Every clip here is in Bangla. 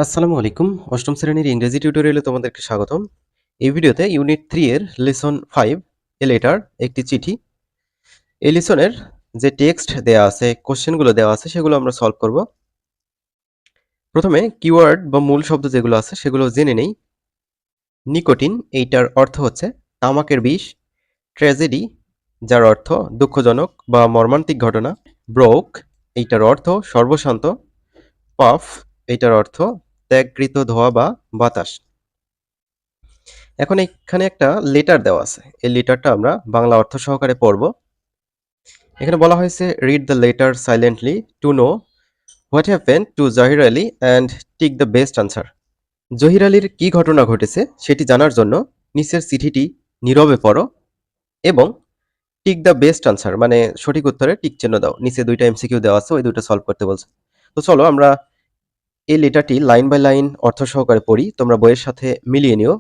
আসসালামু আলাইকুম। অষ্টম শ্রেণীর ইংরেজি টিউটোরিয়ালে তোমাদেরকে স্বাগতম। এই ভিডিওতে ইউনিট 3 এর লেসন 5 এ লেটার একটি চিঠি। এই লেসনের যে টেক্সট দেয়া আছে, কোশ্চেনগুলো দেওয়া আছে সেগুলো আমরা সলভ করব। প্রথমে কিওয়ার্ড বা মূল শব্দ যেগুলো আছে সেগুলো জেনে নেই। নিকোটিন এইটার অর্থ হচ্ছে তামাকের বিষ। ট্র্যাজেডি যার অর্থ দুঃখজনক বা মর্মান্তিক ঘটনা। ব্রোক এইটার অর্থ সর্বশান্ত। পাফ এইটার অর্থ ত্যাগকৃত ধোঁয়া বা বাতাস। এখন এখানে একটা লেটার দেওয়া আছে। এই লেটারটা আমরা বাংলা অর্থ সহকারে পড়ব। এখানে বলা হয়েছে read the letter silently to know what happen to Zahir Ali and tick the best answer. Zahir আলীর কি ঘটনা ঘটেছে সেটি জানার জন্য নিচের চিঠিটি নীরবে পড়ো এবং টিক দ্য বেস্ট আনসার মানে সঠিক উত্তরে টিক চিহ্ন দাও। নিচে দুইটা এমসিকিউ দেওয়া আছে, ওই দুটো সলভ করতে বলছে। তো চলো আমরা এই লেটারটি লাইন বাই লাইন অর্থ সহকারে পড়ি, তোমরা বইয়ের সাথে মিলিয়ে নিও।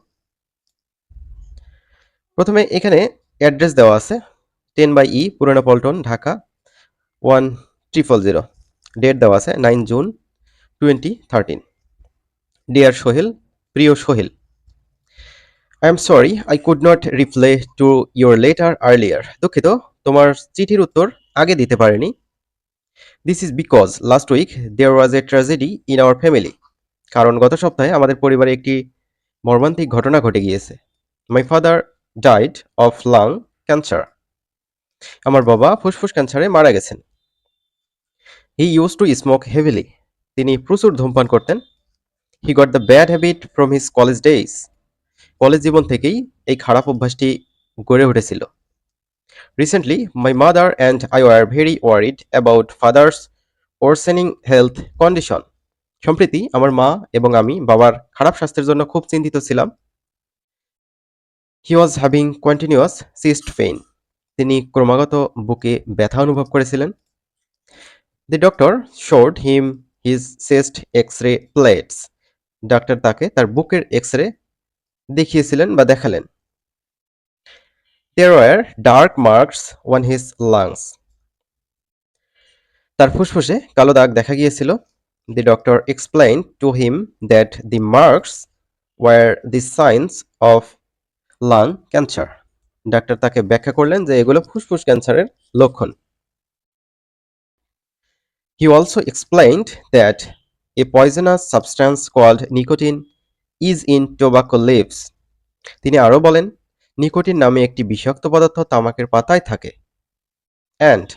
প্রথমে এখানে অ্যাড্রেস দেওয়া আছে 10/E পুরানা পল্টন, ঢাকা 10000। ডেট দেওয়া আছে 9 জুন 2013। ডিয়ার সোহেল, প্রিয় Sohel, I am sorry I could not reply to your letter earlier. দুঃখিত, তোমার চিঠির উত্তর আগে দিতে পারিনি। This is because last week there was a tragedy in our family. কারণ গত সপ্তাহে আমাদের পরিবারে একটি মর্মান্তিক ঘটনা ঘটে গিয়েছে। My father died of lung cancer. আমার বাবা ফুসফুস ক্যান্সারে মারা গেছেন। He use to smoke heavily. তিনি প্রচুর ধূমপান করতেন। He got the bad habit from his college days. College জীবন থেকেই এই খারাপ অভ্যাসটি গড়ে উঠেছিল। Recently my mother and I were very worried about father's worsening health condition. সম্প্রতি আমার মা এবং আমি বাবার খারাপ স্বাস্থ্যের জন্য খুব চিন্তিত ছিলাম। He was having continuous chest pain. তিনি ক্রমাগত বুকে ব্যথা অনুভব করেছিলেন। The doctor showed him his chest X-ray plates. Doctor তাকে তার বুকের এক্স-রে দেখিয়েছিলেন বা দেখালেন। There were dark marks on his lungs. তার ফুসফুসে কালো দাগ দেখা গিয়েছিল। The doctor explained to him that the marks were the signs of lung cancer. Doctor তাকে ব্যাখ্যা করলেন যে এগুলো ফুসফুস ক্যান্সারের লক্ষণ। He also explained that a poisonous substance called nicotine is in tobacco leaves. তিনি আরও বলেন, নিকোটিন নামে একটি বিষাক্ত পদার্থ তামাকের পাতায় থাকে। And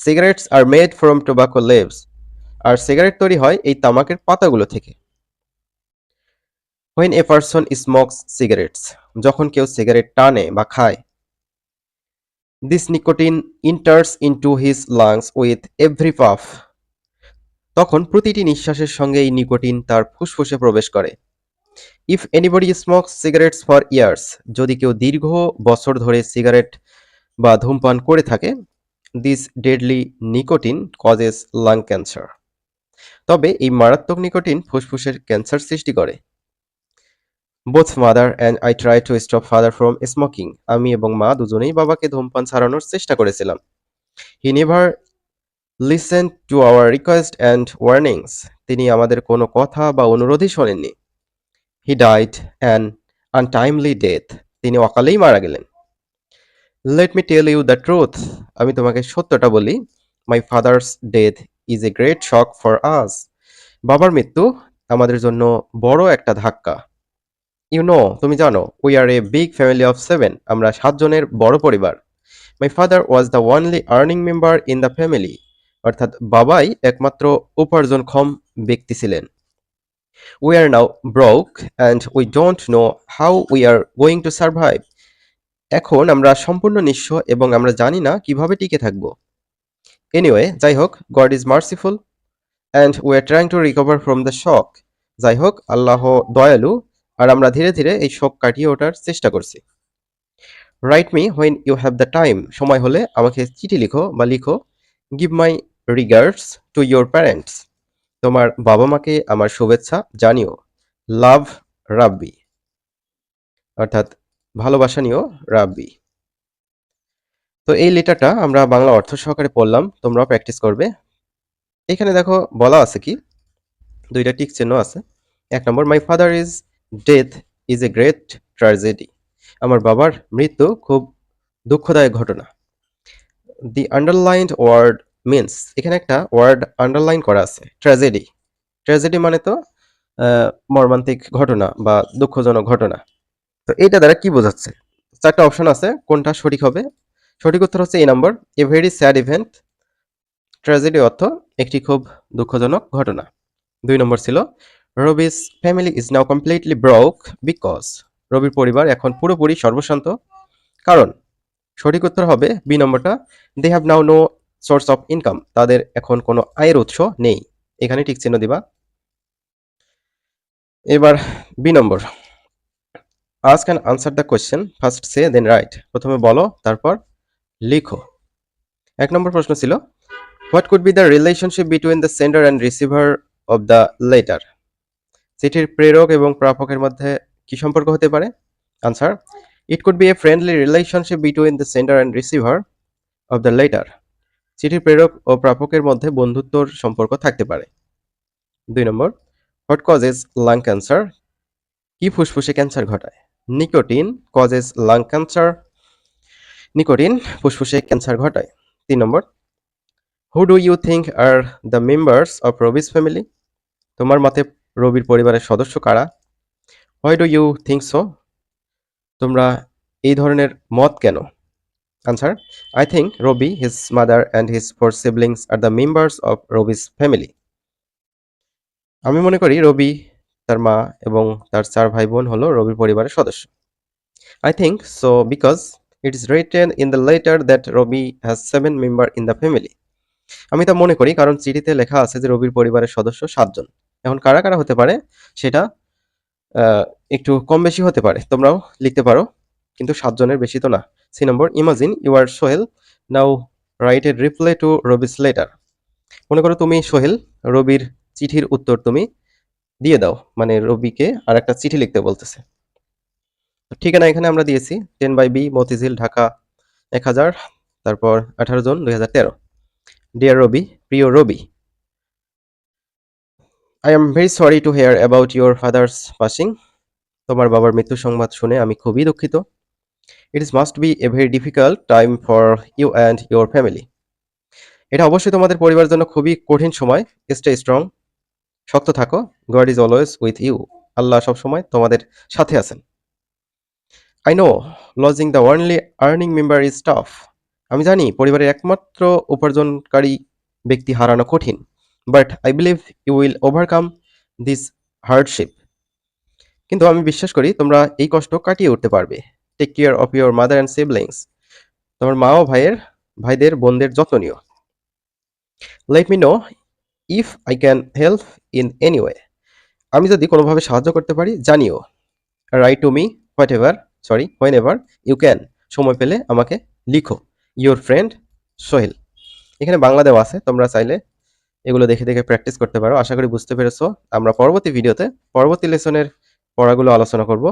cigarettes are made from tobacco leaves. আর সিগারেট তৈরি হয় এই তামাকের পাতাগুলো থেকে। When a person smokes cigarettes, যখন কেউ সিগারেট টানে বা খায়, this nicotine enters into his lungs with every puff. তখন প্রতিটি নিঃশ্বাসের সঙ্গে এই নিকোটিন তার ফুসফুসে প্রবেশ করে। If anybody smokes cigarettes for years, যদি কেউ দীর্ঘ বছর ধরে সিগারেট বা ধূমপান করে থাকে, this deadly nicotine causes lung cancer. তবে এই মারাত্মক নিকোটিন ফুসফুসের ক্যান্সার সৃষ্টি করে। Both mother and I try to stop father from smoking. আমি এবং মা দুজনেই বাবাকে ধূমপান ছাড়ানোর চেষ্টা করেছিলাম। He never listen to our request and warnings. তিনি আমাদের কোনো কথা বা অনুরোধই শোনেননি। He died an untimely death. তিনি অকালেই মারা গেলেন। Let me tell you the truth. আমি তোমাকে সত্যটা বলি। My father's death is a great shock for us. বাবার মৃত্যু আমাদের জন্য বড় একটা ধাক্কা। ইউ নো, তুমি জানো, we are a big family of 7। আমরা 7 জনের বড় পরিবার। My father was the only earning member in the family. অর্থাৎ বাবাই একমাত্র উপার্জনক্ষম ব্যক্তি ছিলেন। We are now broke and we don't know how we are going to survive. এখন আমরা সম্পূর্ণ নিঃস্ব এবং আমরা জানি না কিভাবে টিকে থাকব। এনিওয়ে, যাই হোক, god is merciful and we are trying to recover from the shock. যাই হোক, আল্লাহ দয়ালু আর আমরা ধীরে ধীরে এই শক কাটিয়ে ওঠার চেষ্টা করছি। Write me when you have the time. সময় হলে আমাকে চিঠি লিখো বা লিখো। Give my regards to your parents. তোমার বাবা মাকে আমার শুভেচ্ছা জানিও। লাভ, রাব্বি। অর্থাৎ ভালোবাসা নিও, রাব্বি। তো এই লেটারটা আমরা বাংলা অর্থ সহকারে পড়লাম, তোমরাও প্র্যাকটিস করবে। এখানে দেখো বলা আছে কি, দুইটা টিক চিহ্ন আছে। 1 নম্বর, my father is death is a great tragedy. আমার বাবার মৃত্যু খুব দুঃখদায়ক ঘটনা। দি আন্ডারলাইন্ড ওয়ার্ড মিন্স, এখানে একটা ওয়ার্ড আন্ডারলাইন করা আছে, ট্র্যাজেডি। ট্র্যাজেডি মানে তো মর্মান্তিক ঘটনা বা দুঃখজনক ঘটনা। তো এইটা দ্বারা কি বোঝাচ্ছে? 4টা অপশন আছে, কোনটা সঠিক হবে? সঠিক উত্তর হচ্ছে এই নম্বর, a very sad event. Tragedy অর্থ একটি খুব দুঃখজনক ঘটনা। 2 নম্বর ছিল, Rabi's family is now completely broke because, রবির পরিবার এখন পুরোপুরি সর্বশান্ত কারণ। সঠিক উত্তর হবে বি নম্বরটা, they have now no source of income, তাদের এখন কোনো আয়ের উৎস নেই। এখানে টিক চিহ্ন দিবা। এবার B number, ask and answer the question, first say then write, প্রথমে বলো তারপর লিখো। 1 নম্বর প্রশ্ন ছিল, what could be the relationship between the sender and receiver of the letter? চিঠির প্রেরক এবং প্রাপকের মধ্যে কি সম্পর্ক হতে পারে? Answer, it could be a friendly relationship between the sender and receiver of the letter. চিঠির প্রেরক ও প্রাপকের মধ্যে বন্ধুত্বর সম্পর্ক থাকতে পারে। 2 number, what causes lung cancer? কি ফুসফুসে ক্যান্সার ঘটায়? Nicotine causes lung cancer, nicotine ফুসফুসে ক্যান্সার ঘটায়। 3 number, who do you think are the members of Rabi's family? তোমার মতে রবির পরিবারের সদস্য কারা? Why do you think so? তোমরা এই ধরনের মত কেন? Answer, I think Rabi, his mother and his 4 siblings are the members of Rabi's family. আমি মনে করি রবি, তার মা এবং তার 4 ভাই বোন হলো রবির পরিবারের সদস্য। I think so because it is written in the letter that Robbie has 7 members in the family. আমি তা মনে করি কারণ চিঠিতে লেখা আছে যে রবির পরিবারের সদস্য 7 জন। এখন কারা কারা হতে পারে সেটা একটু কম বেশি হতে পারে, তোমরাও লিখতে পারো, কিন্তু 7 জনের বেশি তো না। 3 number, imagine you are Sohel, now write a reply to Rabi's letter. মনে করো তুমি সোহেল, রবির চিঠির উত্তর তুমি দিয়ে দাও, মানে রবিকে আর একটা চিঠি লিখতে বলতেছে। ঠিকানা এখানে আমরা দিয়েছি 10/B মতিঝিল, ঢাকা 1000, তারপর 18 জুন 2013। ডিয়ার রবি, প্রিয় Rabi, I am very sorry to hear about your father's passing. তোমার বাবার মৃত্যু সংবাদ শুনে আমি খুবই দুঃখিত। It is must be a very difficult time for you and your family. এটা অবশ্যই তোমাদের পরিবারের জন্য খুবই কঠিন সময়। স্টে স্ট্রং, শক্ত থাকো। God is always with you, আল্লাহ সবসময় তোমাদের সাথে আছেন। I know losing the only earning member is tough. আমি জানি পরিবারের একমাত্র উপার্জনকারী ব্যক্তি হারানো কঠিন। But I believe you will overcome this hardship. কিন্তু আমি বিশ্বাস করি তোমরা এই কষ্ট কাটিয়ে উঠতে পারবে। Take care of your mother and siblings. তোমার মা ও ভাইদের বোনদের যত্ন নিও। Let me know if I can help in any way. আমি যদি কোনোভাবে সাহায্য করতে পারি জানিও। Write to me whenever you can. সময় পেলে আমাকে লিখো। Your friend Sohel. এখানে বাংলা দেওয়া আছে, তোমরা চাইলে এগুলো দেখে দেখে প্র্যাকটিস করতে পারো। আশা করি বুঝতে পেরেছো। আমরা পরবর্তী ভিডিওতে পরবর্তী লেসনের পড়াগুলো আলোচনা করব।